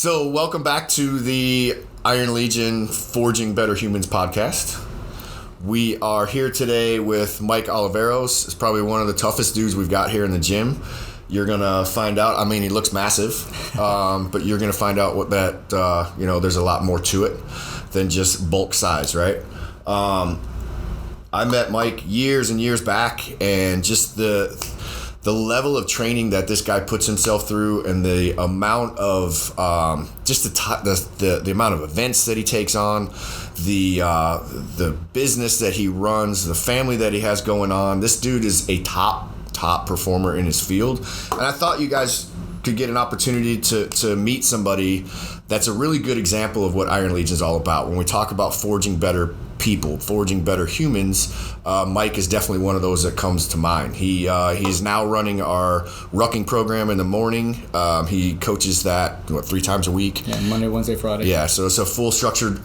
So, welcome back to the Iron Legion Forging Better Humans podcast. We are here today with Mike Oliveros. It's probably one of the toughest dudes we've got here in the gym. You're going to find out. I mean, he looks massive, but you're going to find out what that, there's a lot more to it than just bulk size, right? I met Mike years and years back, and just the level of training that this guy puts himself through, and the amount of the amount of events that he takes on, the business that he runs, the family that he has going on. This dude is a top performer in his field, and I thought you guys could get an opportunity to meet somebody that's a really good example of what Iron Legion is all about. When we talk about forging better people, forging better humans, Mike is definitely one of those that comes to mind. He's now running our rucking program in the morning. He coaches that 3 times a week. Yeah, Monday, Wednesday, Friday. Yeah, so it's a full structured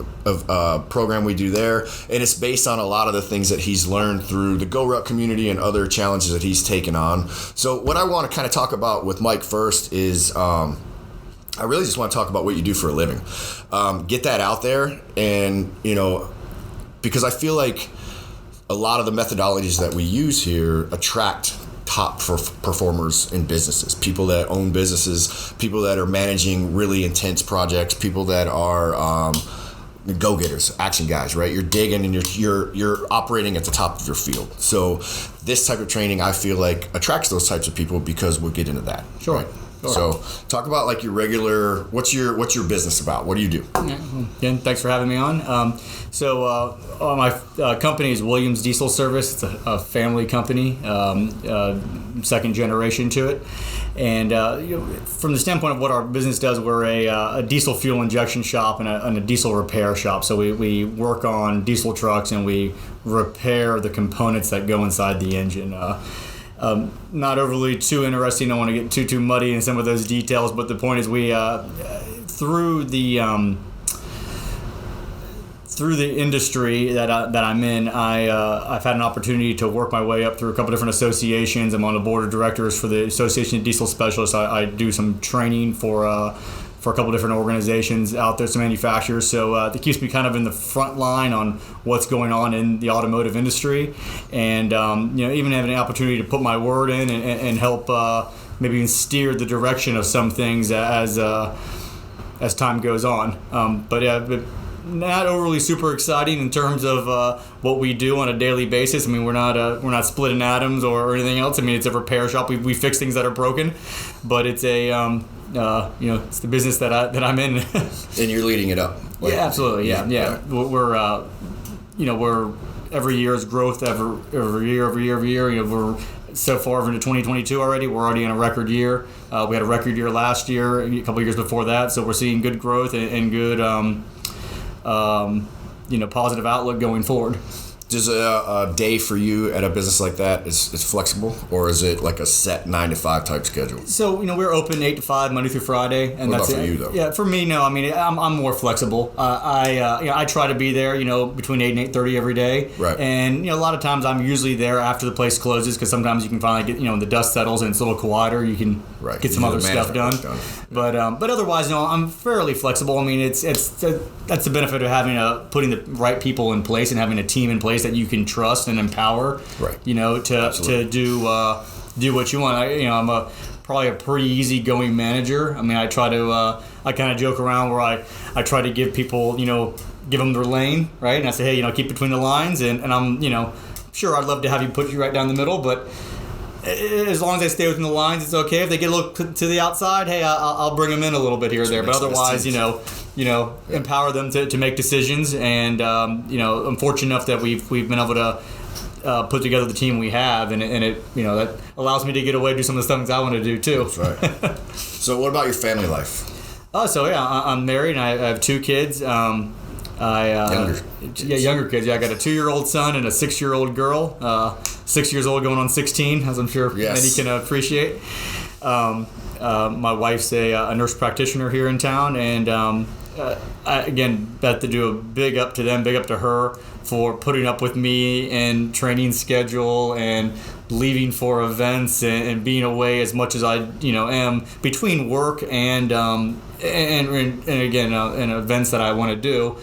program we do there, and it's based on a lot of the things that he's learned through the Go Ruck community and other challenges that he's taken on. So what I want to kind of talk about with Mike first is I really just want to talk about what you do for a living. Get that out there, and because I feel like a lot of the methodologies that we use here attract top performers in businesses, people that own businesses, people that are managing really intense projects, people that are go-getters, action guys, right? You're digging and you're operating at the top of your field. So this type of training, I feel like, attracts those types of people because we'll get into that. Sure. Right? So talk about like your regular, what's your business about? What do you do? Again, thanks for having me on. My company is Williams Diesel Service. It's a family company, second generation to it. And from the standpoint of what our business does, we're a diesel fuel injection shop and a diesel repair shop. So we work on diesel trucks and we repair the components that go inside the engine. Not overly too interesting. Don't want to get too muddy in some of those details, but the point is we through the industry that I'm in, I've had an opportunity to work my way up through a couple different associations. I'm on the board of directors for the Association of Diesel Specialists. I do some training for a couple different organizations out there, some manufacturers. So that keeps me kind of in the front line on what's going on in the automotive industry, and even having an opportunity to put my word in and help maybe even steer the direction of some things as time goes on. But not overly super exciting in terms of what we do on a daily basis. I mean, we're not splitting atoms or anything else. I mean, it's a repair shop. We fix things that are broken, but it's it's the business that I'm in. And you're leading it up. Yeah, absolutely. Yeah. We're every year is growth. Every year. We're so far into 2022 already. We're already in a record year. We had a record year last year, a couple of years before that. So we're seeing good growth and good positive outlook going forward. Does a day for you at a business like that is flexible, or is it like a set 9 to 5 type schedule? So we're open 8 to 5 Monday through Friday, and what that's about for you though? Yeah, for me, no. I mean, I'm more flexible. I try to be there, between 8 and 8:30 every day. Right. And a lot of times I'm usually there after the place closes, because sometimes you can finally get when the dust settles and it's a little quieter, you can get some other stuff done. But otherwise, I'm fairly flexible. I mean, it's that's the benefit of putting the right people in place and having a team in place that you can trust and empower. Right. To do what you want. I'm probably a pretty easygoing manager. I mean, I try to I kind of joke around where I try to give people give them their lane, right? And I say, hey, keep between the lines, and I'm sure I'd love to have you put you right down the middle, but as long as they stay within the lines, it's okay. If they get a little to the outside, hey, I'll bring them in a little bit here or there. But otherwise, empower them to make decisions. And I'm fortunate enough that we've been able to put together the team we have, and it that allows me to get away and do some of the things I want to do too. That's right. So what about your family life? I'm married and I have 2 kids. Younger kids. Yeah, I got a 2-year-old son and a 6-year-old girl. 6 years old, going on 16, as I'm sure many can appreciate. My wife's a nurse practitioner here in town, and Beth, to do a big up to them, big up to her for putting up with me and training schedule and leaving for events and being away as much as I am between work and again and events that I want to do.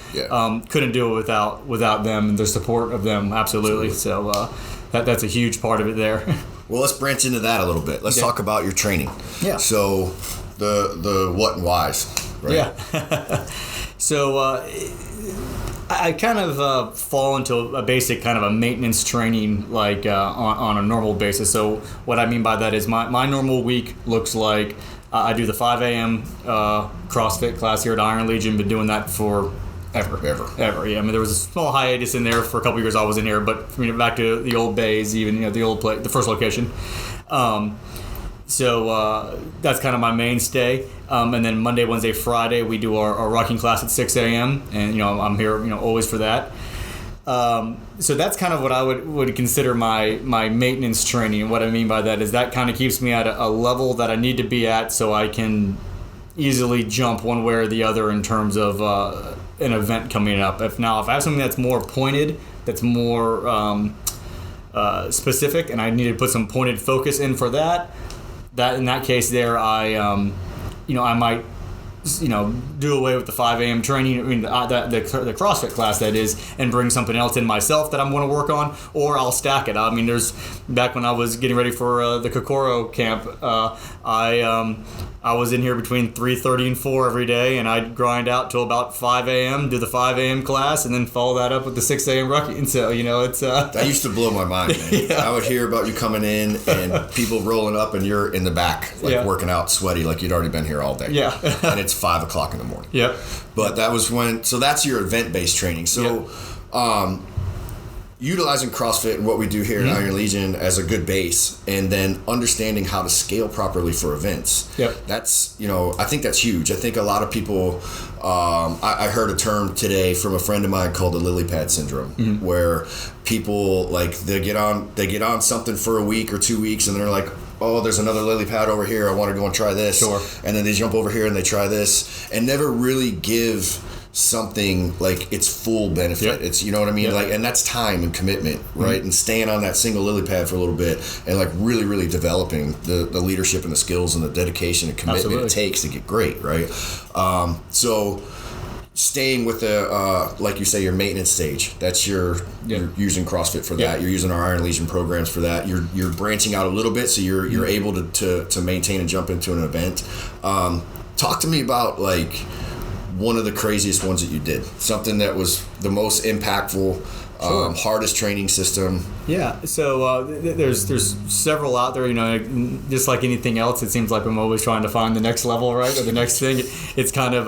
Couldn't do it without them and the support of them. Absolutely. So that's a huge part of it there. Well, let's branch into that a little bit. Let's talk about your training. Yeah. So the what and whys, right? Yeah. So I kind of fall into a basic kind of a maintenance training like on a normal basis. So what I mean by that is my normal week looks like I do the 5 a.m. CrossFit class here at Iron Legion. Been doing that for ever. Yeah. I mean, there was a small hiatus in there for a couple years I was in here, but back to the old bays, even the first location. So that's kind of my mainstay. And then Monday, Wednesday, Friday, we do our rucking class at 6 a.m. And, I'm here, always for that. So that's kind of what I would consider my maintenance training. And what I mean by that is that kind of keeps me at a level that I need to be at so I can easily jump one way or the other in terms of an event coming up. If I have something that's more pointed, that's more specific, and I need to put some pointed focus in for that in that case there I might do away with the 5 a.m. training, the CrossFit class that is, and bring something else in myself that I'm going to work on, or I'll stack it. I mean, there's back when I was getting ready for the Kokoro camp, I was in here between 3:30 and 4 every day, and I'd grind out till about 5 a.m., do the 5 a.m. class, and then follow that up with the 6 a.m. rucking. So, it's... That used to blow my mind, man. Yeah. I would hear about you coming in and people rolling up and you're in the back, working out, sweaty, like you'd already been here all day. Yeah. And it's 5 o'clock in the morning. Yep. But that was so that's your event-based training. So, utilizing CrossFit and what we do here at Iron Legion as a good base, and then understanding how to scale properly for events. Yep. That's, I think that's huge. I think a lot of people, I heard a term today from a friend of mine called the lily pad syndrome, where people they get on something for a week or 2 weeks and they're like, oh, there's another lily pad over here, I want to go and try this. Sure. And then they jump over here and they try this and never really give something like its full benefit. Yep. It's, you know what I mean? Yep. And that's time and commitment, right? And staying on that single lily pad for a little bit and really, really developing the leadership and the skills and the dedication and commitment it takes to get great, right? So staying with the, like you say, your maintenance stage, that's you're using CrossFit for that. You're using our Iron Legion programs for that. You're branching out a little bit so you're able to maintain and jump into an event. Talk to me about one of the craziest ones that you did, something that was the most impactful, hardest training system. Yeah, so there's several out there, just like anything else, it seems like I'm always trying to find the next level, right, or the next thing. It's kind of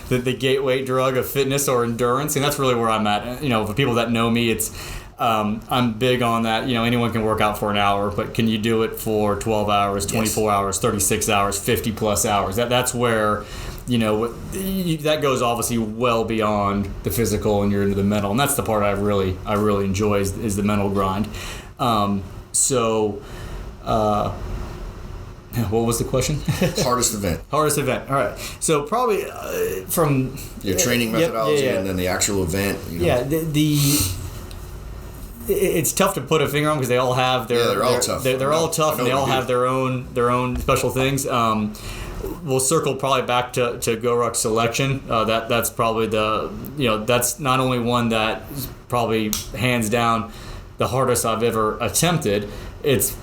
the gateway drug of fitness or endurance, and that's really where I'm at. For people that know me, it's I'm big on that. Anyone can work out for an hour, but can you do it for 12 hours, 24 hours, 36 hours, 50 plus hours? That's where that goes obviously well beyond the physical, and you're into the mental, and that's the part I really enjoy is the mental grind. What was the question? Hardest event. Hardest event. All right. So probably from your training methodology and then the actual event. Yeah. It's tough to put a finger on because they all have their. Yeah, they're all tough. They're all tough, and they all have their own special things. We'll circle probably back to GoRuck selection. That's probably that's not only one that is hands down the hardest I've ever attempted. It's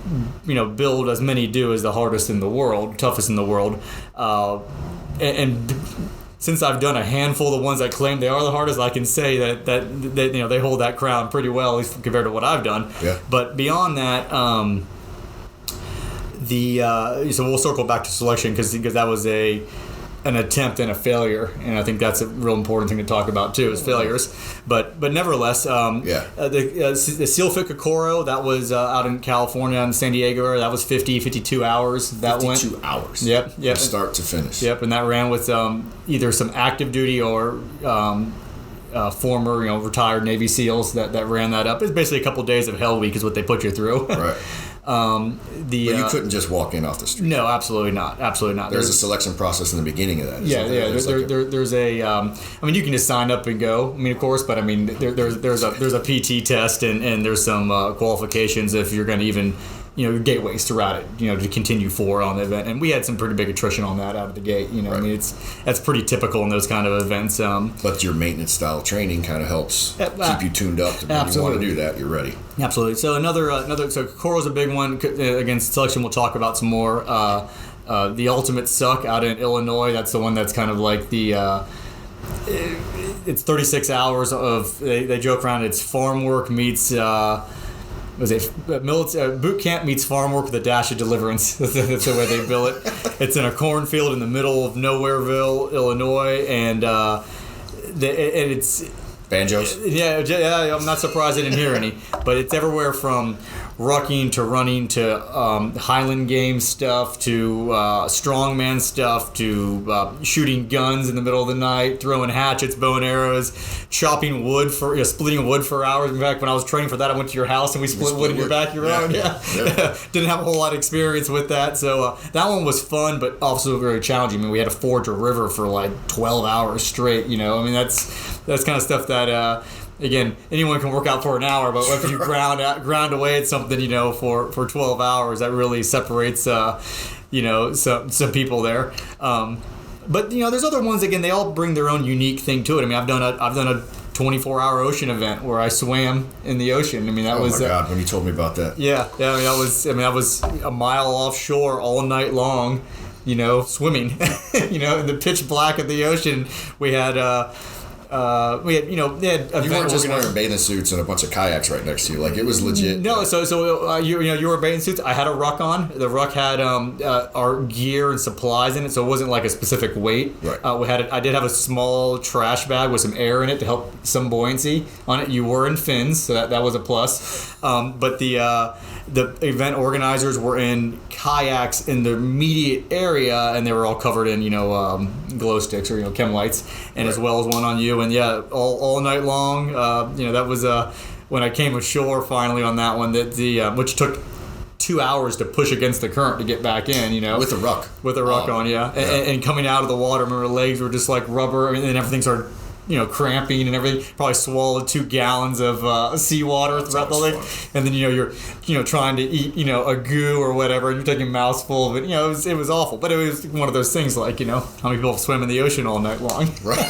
billed, as many do, as the hardest in the world, toughest in the world, and since I've done a handful of the ones that claim they are the hardest, I can say that they hold that crown pretty well, at least compared to what I've done. Yeah. But beyond that, so we'll circle back to selection because that was an attempt and a failure, and I think that's a real important thing to talk about too, is failures. But nevertheless, the Seal Fit Kokoro, that was out in California, in San Diego area. That was 52 hours. That 52 hours. Yep. From start to finish. Yep, and that ran with either some active duty or former, retired Navy SEALs that ran that up. It's basically a couple of days of Hell Week is what they put you through. Right. But you couldn't just walk in off the street. No, absolutely not. Absolutely not. There's a selection process in the beginning of that. There's a. I mean, you can just sign up and go. I mean, of course, but I mean, there's a PT test and there's some qualifications if you're going to even, gateways throughout it, to continue forward on the event. And we had some pretty big attrition on that out of the gate. Right. I mean, that's pretty typical in those kind of events. But your maintenance style training kind of helps keep you tuned up to when you want to do that. You're ready. Absolutely. So so Coro's a big one. Again, selection we'll talk about some more. The Ultimate Suck out in Illinois. That's the one that's kind of like the. It's 36 hours of. They joke around. It's farm work meets. Boot camp meets farm work with a dash of deliverance. That's the way they bill it. It's in a cornfield in the middle of Nowhereville, Illinois, and it's banjos. Yeah. I'm not surprised I didn't hear any, but it's everywhere from rucking to running to Highland game stuff to strongman stuff to shooting guns in the middle of the night, throwing hatchets, bow and arrows, chopping wood for splitting wood for hours. In fact, when I was training for that, I went to your house and we split wood in your backyard. Yeah. Didn't have a whole lot of experience with that, so that one was fun, but also very challenging. I mean, we had to forge a river for like 12 hours straight. I mean, that's kind of stuff that. Again, anyone can work out for an hour, but if you ground away at something, for 12 hours, that really separates, some people there. But there's other ones. Again, they all bring their own unique thing to it. I mean, I've done a 24-hour ocean event where I swam in the ocean. I mean, that was. Oh my God! When you told me about that. Yeah. I mean, I was a mile offshore all night long, swimming, in the pitch black of the ocean. We had. They had. You weren't just wearing bathing suits and a bunch of kayaks right next to you. Like, it was legit. No, you were bathing suits. I had a ruck on. The ruck had our gear and supplies in it, so it wasn't like a specific weight. Right. I did have a small trash bag with some air in it to help some buoyancy on it. You were in fins, so that was a plus. But the event organizers were in kayaks in the immediate area, and they were all covered in glow sticks or chem lights, and as well as one on you. And all night long. That was when I came ashore finally on that one. Which took 2 hours to push against the current to get back in. With a ruck. With a ruck on, yeah. And coming out of the water, remember, legs were just like rubber, and everything started. Cramping and everything. Probably swallowed 2 gallons of seawater throughout the lake, and then you're trying to eat a goo or whatever, and you're taking a mouthful of it. It was awful, but it was one of those things like how many people swim in the ocean all night long. Right.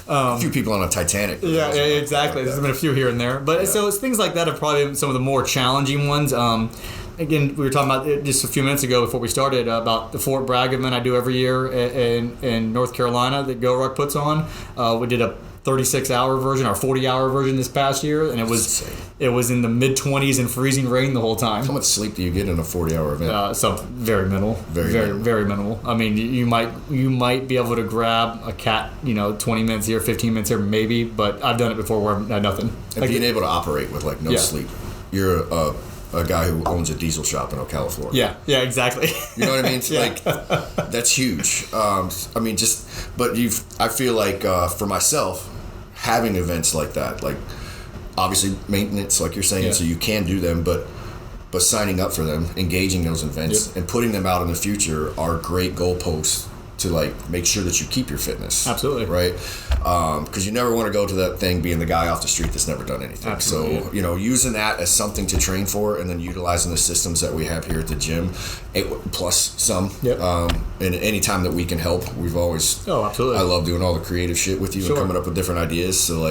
A few people on a Titanic. Yeah, exactly. There's been a few here and there, but so it's things like that are probably some of the more challenging ones. Again, we were talking about it just a few minutes ago before we started about the Fort Bragg event I do every year in North Carolina that GoRuck puts on. We did a 36-hour version or 40-hour version this past year, and it was in the mid-20s and freezing rain the whole time. How much sleep do you get in a 40-hour event? Very minimal. Very minimal. I mean, you might be able to grab a cat, 20 minutes here, 15 minutes here, maybe, but I've done it before where I've had nothing. And being able to operate with no sleep. You're a guy who owns a diesel shop in Ocala, Florida. Yeah, exactly. You know what I mean? Like, that's huge. I feel like for myself, having events like that, like obviously maintenance, like you're saying, so you can do them, but signing up for them, engaging those events, and putting them out in the future are great goalposts to make sure that you keep your fitness. Absolutely. Right? Because you never want to go to that thing being the guy off the street that's never done anything. Absolutely. So, using that as something to train for, and then utilizing the systems that we have here at the gym, plus some. Yep. And any time that we can help, we've always... Oh, absolutely. I love doing all the creative shit with you and coming up with different ideas. So,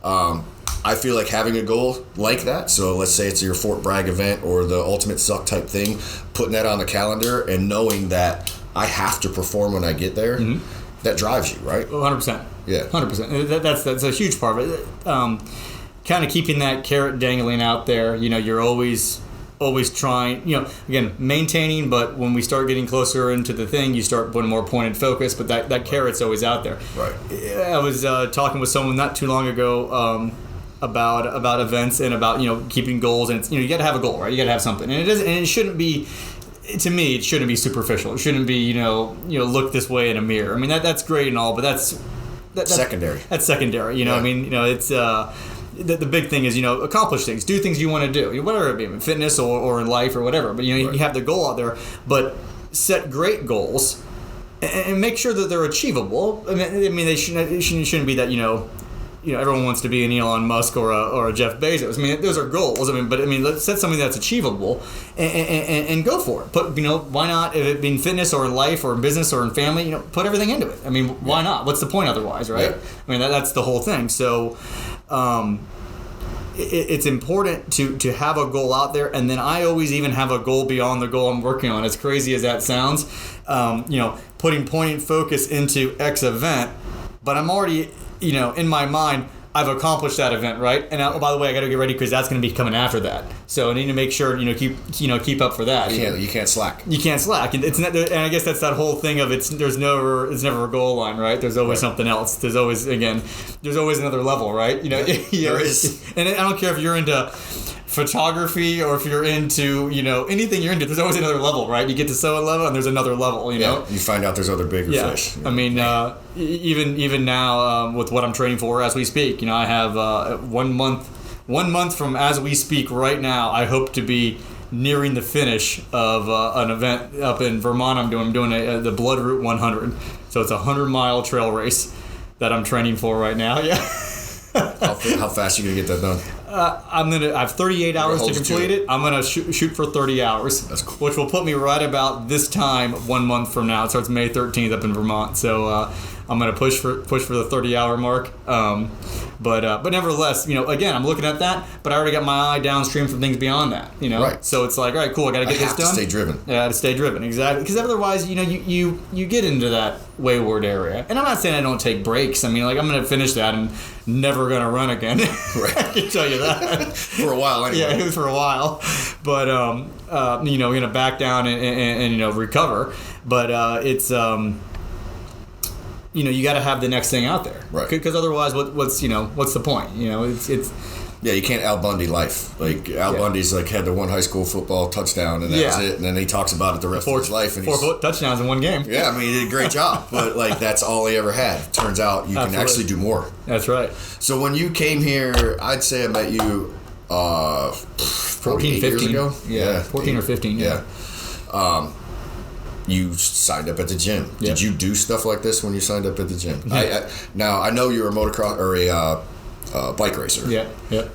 I feel like having a goal like that, so let's say it's your Fort Bragg event or the Ultimate Suck type thing, putting that on the calendar and knowing that I have to perform when I get there, that drives you, right? 100%. Yeah. 100%. That's a huge part of it. Kind of keeping that carrot dangling out there. You're always trying, again, maintaining, but when we start getting closer into the thing, you start putting more pointed focus, but that carrot's always out there. Right. I was talking with someone not too long ago about events and about, keeping goals, and it's, you got to have a goal, right? You got to have something. And it shouldn't be... To me, it shouldn't be superficial. It shouldn't be, look this way in a mirror. I mean, that's great and all, but that's secondary. That's secondary. I mean, it's the big thing is, accomplish things, do things you want to do, whatever it be, in fitness or in life or whatever. But, you have the goal out there, but set great goals and make sure that they're achievable. I mean, it shouldn't be that, everyone wants to be an Elon Musk or a Jeff Bezos. I mean, those are goals. Let's set something that's achievable and go for it. Put, why not? If it be in fitness or in life or in business or in family, put everything into it. I mean, why not? What's the point otherwise, right? Yeah. I mean, that's the whole thing. So, it's important to have a goal out there, and then I always even have a goal beyond the goal I'm working on. As crazy as that sounds, putting point and focus into X event, but I'm already, in my mind, I've accomplished that event, right? And by the way, I got to get ready because that's going to be coming after that. So I need to make sure, keep up for that. You can't slack. You can't slack, and it's not, and I guess that's that whole thing of it's never a goal line, right? There's always something else. There's always another level, right? There is. And I don't care if you're into photography or if you're into anything you're into, there's always another level, right? You get to so level and there's another level, you find out there's other bigger fish. I mean, even now with what I'm training for as we speak, I have 1 month from as we speak right now, I hope to be nearing the finish of an event up in Vermont. I'm doing the Blood Route 100, so it's a 100-mile trail race that I'm training for right now. How fast are you gonna get that done? I have 38 hours to complete it. I'm gonna shoot for 30 hours. That's cool. Which will put me right about this time 1 month from now. It starts May 13th up in Vermont. So I'm gonna push for the 30-hour mark. But nevertheless, again, I'm looking at that, but I already got my eye downstream from things beyond that. Right. So it's like, all right, cool. I gotta get this done. To stay driven. Yeah, to stay driven, exactly. Because otherwise, you get into that wayward area. And I'm not saying I don't take breaks. I mean, I'm gonna finish that and never gonna run again. Right. I can tell you that. For a while, anyway. Yeah, it was for a while. But gonna back down and recover. But it's you got to have the next thing out there, right? Because otherwise, what's the point? It's yeah, you can't Al Bundy life. Like Al Bundy's had the one high school football touchdown, and that was it. And then he talks about it the rest of his life. And 4 touchdowns in one game. Yeah, I mean, he did a great job, but that's all he ever had. Turns out you can actually do more. That's right. So when you came here, I'd say I met you 14, 15 years ago. Yeah, 14 or 15. Yeah. You signed up at the gym. Yeah. Did you do stuff like this when you signed up at the gym? Now I know you're a motocross or a bike racer. Yeah.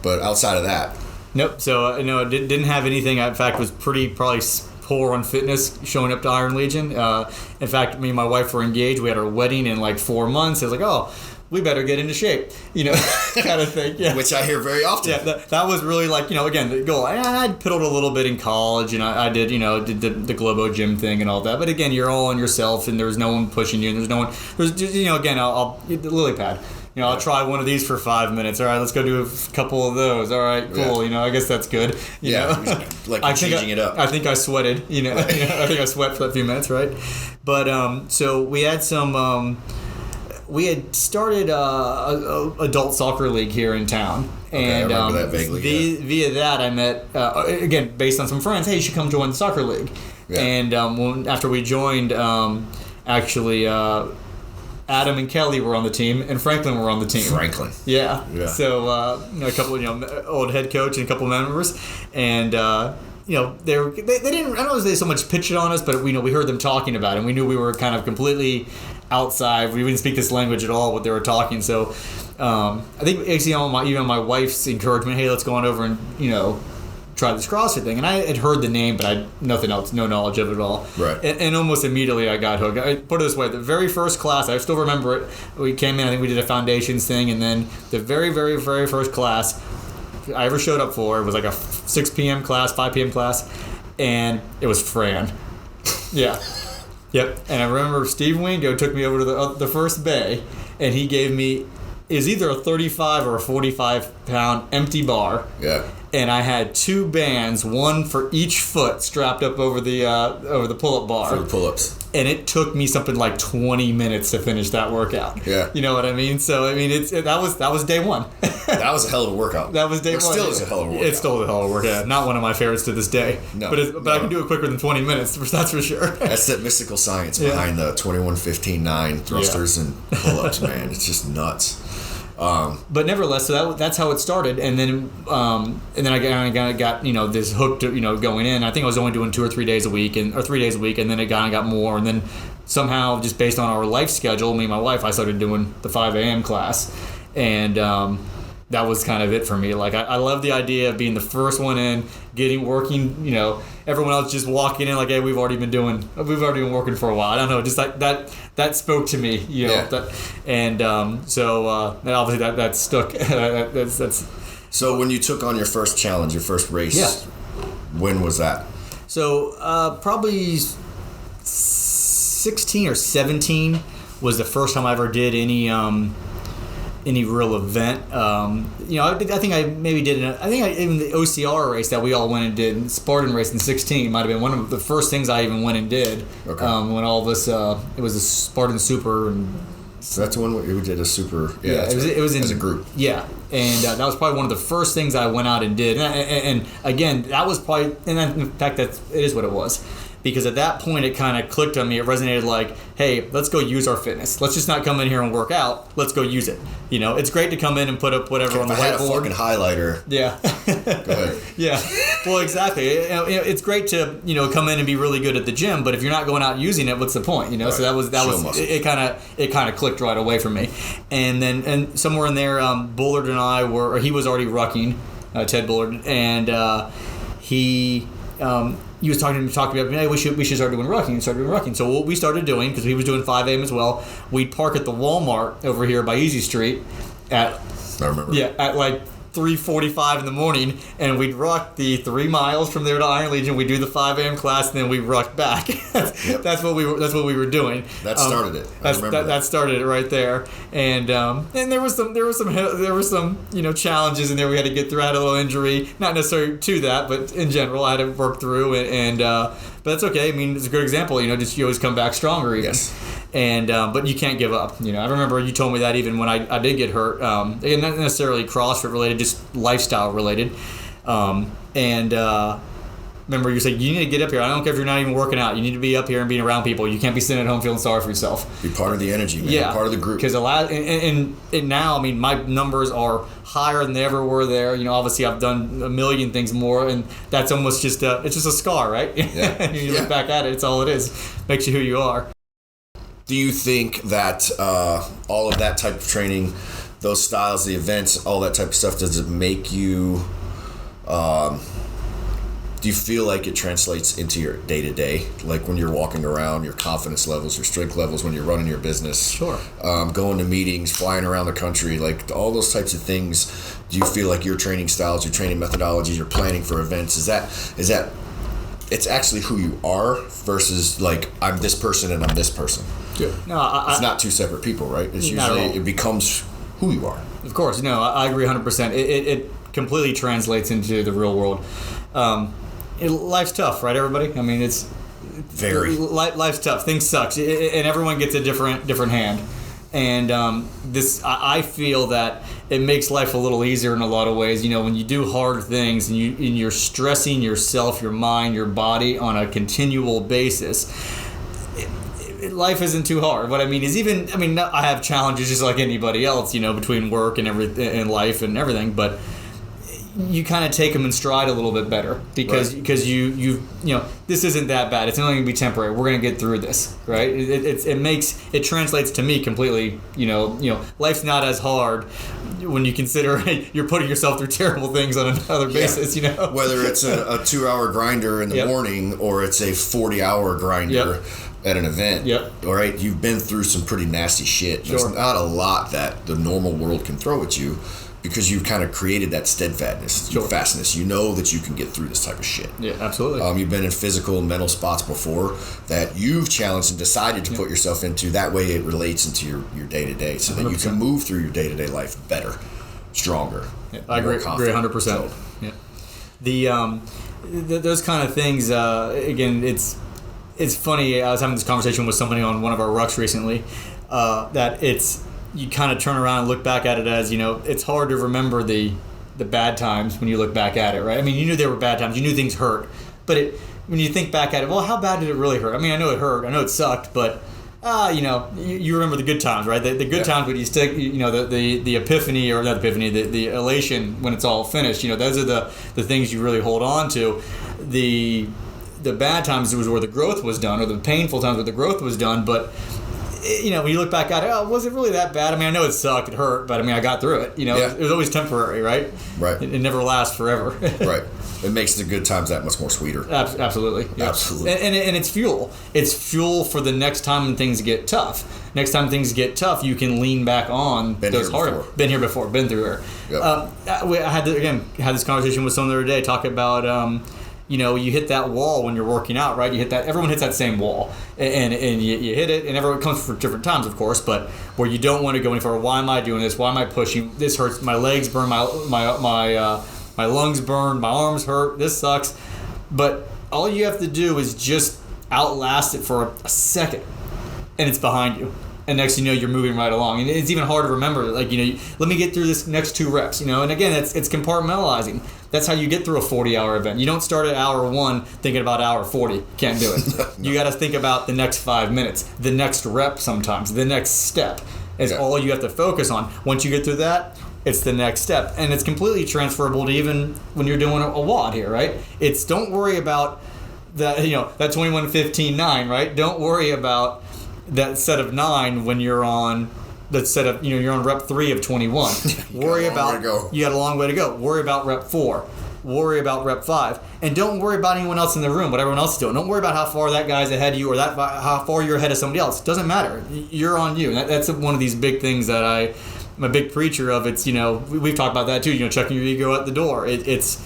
But outside of that, nope. So I didn't have anything. I, in fact, was probably poor on fitness showing up to Iron Legion. In fact, me and my wife were engaged. We had our wedding in 4 months. I was like, oh, we better get into shape, kind of thing. Yeah. Which I hear very often. Yeah, that was really again, the goal. I'd piddled a little bit in college, and I did, did the Globo gym thing and all that. But again, you're all on yourself, and there's no one pushing you, and there's no one. There's just, again, I'll the lily pad. I'll try one of these for 5 minutes. All right, let's go do a couple of those. All right, cool. I guess that's good. Changing it up. I think I sweated. I think I sweat for that few minutes, right? But so we had some. We had started a adult soccer league here in town, and I remember that vaguely. Via that, I met again based on some friends. Hey, you should come join the soccer league. Yeah. And after we joined, actually, Adam and Kelly were on the team, and Franklin were on the team. Franklin. Yeah. So a couple, old head coach and a couple members, and. They didn't. I don't know if they so much pitched it on us, but we heard them talking about it, and we knew we were kind of completely outside. We didn't speak this language at all. What they were talking, so I think actually even my wife's encouragement. Hey, let's go on over and try this CrossFit thing. And I had heard the name, but I had nothing else, no knowledge of it at all. Right. And almost immediately I got hooked. I put it this way: the very first class, I still remember it. We came in. I think we did a foundations thing, and then the very, very, very first class I ever showed up for, it was a 6 p.m. class, 5 p.m. class, and it was Fran. Yeah. Yep. And I remember Steve Wingo took me over to the first bay, and he gave me, it was either a 35 or a 45-pound empty bar. Yeah. And I had 2 bands, one for each foot, strapped up over the pull-up bar. For the pull-ups. And it took me something like 20 minutes to finish that workout. Yeah. You know what I mean? So that was day one. That was a hell of a workout. That was day one. It still is a hell of a workout. It's still a hell of a workout. Not one of my favorites to this day. No. But I can do it quicker than 20 minutes. That's for sure. That's that mystical science behind the 21-15-9 thrusters and pull-ups, man. It's just nuts. But nevertheless, so that's how it started, and then I got this hook to going in. I think I was only doing 2 or 3 days a week, or 3 days a week, and then it got more, and then somehow just based on our life schedule, me and my wife, I started doing the 5 a.m. class, and that was kind of it for me. Like I love the idea of being the first one in, working. Everyone else just walking in like, hey, we've already been working for a while. I don't know, just like that spoke to me. So obviously that stuck. that's. So when you took on your first challenge, your first race, when was that? So probably 16 or 17 was the first time I ever did any real event. I think I maybe did. Even the OCR race that we all went and did, Spartan race in 16 might have been one of the first things I even went and did. Okay. When all of us, it was a Spartan Super, and so that's one we did a super. Yeah, it was in, as a group. Yeah, and that was probably one of the first things I went out and did. And again, that was probably, and in fact, it is what it was. Because at that point, it kind of clicked on me. It resonated like, hey, let's go use our fitness. Let's just not come in here and work out. Let's go use it. It's great to come in and put up whatever on the whiteboard. I had a fucking highlighter. Yeah. Go ahead. Yeah. Well, exactly. It's great to come in and be really good at the gym, but if you're not going out using it, what's the point? Right. So that was it. Kind of clicked right away for me. And somewhere in there, Bullard and I he was already rucking, Ted Bullard, and he was talking about, hey, we should start doing rucking. So what we started doing, because he was doing 5 a.m. as well, we'd park at the Walmart over here by Easy Street I remember. Yeah, at like 3:45 in the morning, and we'd ruck the 3 miles from there to Iron Legion. We'd do the 5 a.m. class, and then we rucked back. That's what we were doing. That started it. That started it right there. And there was some challenges in there we had to get through. I had a little injury, not necessarily to that, but in general I had to work through and but that's okay. I mean, it's a good example. Just you always come back stronger. Even. Yes. And but you can't give up. I remember you told me that even when I did get hurt, not necessarily CrossFit related, just lifestyle related. Remember you said you need to get up here. I don't care if you're not even working out. You need to be up here and being around people. You can't be sitting at home feeling sorry for yourself. Be part of the energy, man. Yeah, Part of the group. Because and now, I mean, my numbers are higher than they ever were there. Obviously I've done a million things more, and that's almost just it's just a scar, right? Yeah. You look back at it, it's all it is. Makes you who you are. Do you think that all of that type of training, those styles, the events, all that type of stuff, does it make you, do you feel like it translates into your day-to-day? Like when you're walking around, your confidence levels, your strength levels, when you're running your business? Sure. Going to meetings, flying around the country, like all those types of things, do you feel like your training styles, your training methodologies, your planning for events, is that it's actually who you are versus like I'm this person and I'm this person? Yeah. No, it's not two separate people, right? It's usually it becomes who you are. Of course, no, I agree 100%. It completely translates into the real world. Life's tough, right, everybody? I mean, it's very life's tough. Things suck, and everyone gets a different hand. And I feel that it makes life a little easier in a lot of ways. When you do hard things and you're stressing yourself, your mind, your body on a continual basis. Life isn't too hard. What I mean is I have challenges just like anybody else, between work and everything and life and everything, but you kind of take them in stride a little bit better because you this isn't that bad. It's only going to be temporary. We're going to get through this, right? It translates to me completely. Life's not as hard when you consider you're putting yourself through terrible things on another basis. Whether it's a 2-hour grinder in the morning or it's a 40-hour grinder. Yep. At an event, all right, you've been through some pretty nasty shit. Sure. There's not a lot that the normal world can throw at you because you've kind of created that steadfastness, fastness. You know that you can get through this type of shit. Yeah, absolutely. You've been in physical and mental spots before that you've challenged and decided to put yourself into. That way it relates into your day-to-day so 100%. That you can move through your day-to-day life better, stronger. Yeah, I agree 100%. So. Yeah. Those kind of things, again, it's funny. I was having this conversation with somebody on one of our rucks recently. That you kind of turn around and look back at it as it's hard to remember the bad times when you look back at it, right? I mean, you knew there were bad times, you knew things hurt, but when you think back at it, well, how bad did it really hurt? I mean, I know it hurt, I know it sucked, but you remember the good times, right? The good times when you stick, the epiphany, or not epiphany, the elation when it's all finished. Those are the things you really hold on to. The bad times was where the growth was done, or the painful times where the growth was done. But when you look back at it, was it really that bad? I mean, I know it sucked, it hurt, but I mean, I got through it. It was always temporary, right? Right. It never lasts forever. Right. It makes the good times that much more sweeter. Absolutely. Yeah. Absolutely. And it's fuel. It's fuel for the next time things get tough. Next time things get tough, you can lean back on those harder. Been here before. Been through there. Yep. I had this conversation with someone the other day, talking about you hit that wall when you're working out, right? You hit that. Everyone hits that same wall, and you hit it, and everyone comes for different times, of course. But where you don't want to go any further. Why am I doing this? Why am I pushing? This hurts. My legs burn. My lungs burn. My arms hurt. This sucks. But all you have to do is just outlast it for a second, and it's behind you. And next thing you know, you're moving right along. And it's even hard to remember. Let me get through this next 2 reps. And again, it's compartmentalizing. That's how you get through a 40-hour event. You don't start at hour 1 thinking about hour 40. Can't do it. No. You got to think about the next 5 minutes, the next rep sometimes, the next step is all you have to focus on. Once you get through that, it's the next step. And it's completely transferable to even when you're doing a WOD here, right? It's don't worry about that 21-15-9, right? Don't worry about that set of 9 when you're on that set of you're on rep 3 of 21. Worry about you got a long way to go. Worry about rep 4. Worry about rep 5, and don't worry about anyone else in the room. What everyone else is doing. Don't worry about how far that guy's ahead of you, or how far you're ahead of somebody else. It doesn't matter. You're on you. And that's one of these big things that I'm a big preacher of. It's we've talked about that too. Checking your ego at the door. It's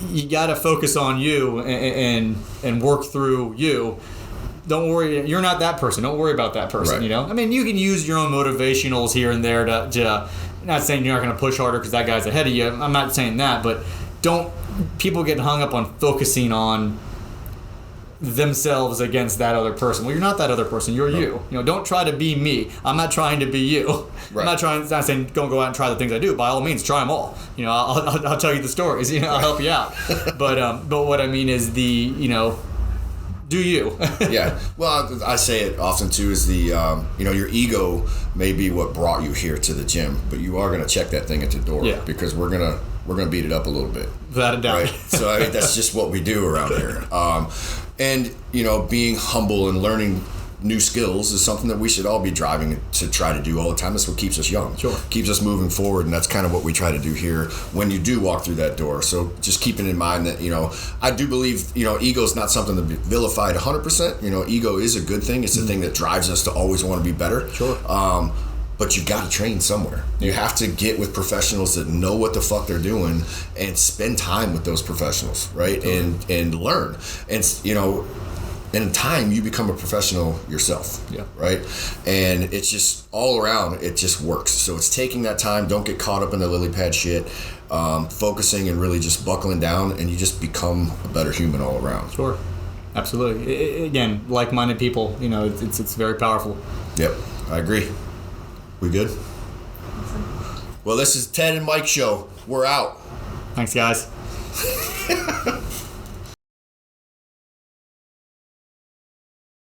you got to focus on you and work through you. Don't worry, you're not that person. Don't worry about that person, right. I mean, you can use your own motivationals here and there to not saying you're not going to push harder because that guy's ahead of you. I'm not saying that, but people get hung up on focusing on themselves against that other person. Well, you're not that other person. You're you. Don't try to be me. I'm not trying to be you. Right. I'm not saying don't go out and try the things I do. By all means, try them all. I'll tell you the stories. I'll help you out. But what I mean is do you? Yeah. Well, I say it often too is your ego may be what brought you here to the gym, but you are going to check that thing at the door because we're gonna beat it up a little bit. Without a doubt. Right? So I mean, that's just what we do around here. And being humble and learning new skills is something that we should all be driving to try to do all the time. That's what keeps us young. Sure. Keeps us moving forward, and that's kind of what we try to do here when you do walk through that door. So just keeping in mind that, I do believe, ego is not something to be vilified 100%. Ego is a good thing. It's a thing that drives us to always want to be better. Sure. But you got to train somewhere. You have to get with professionals that know what the fuck they're doing and spend time with those professionals, right? Totally. And learn. And, in time, you become a professional yourself, right? And it's just all around, it just works. So it's taking that time, don't get caught up in the lily pad shit, focusing and really just buckling down, and you just become a better human all around. Sure, absolutely. Again, like-minded people, it's very powerful. Yep, I agree. We good? Well, this is Ted and Mike Show. We're out. Thanks, guys.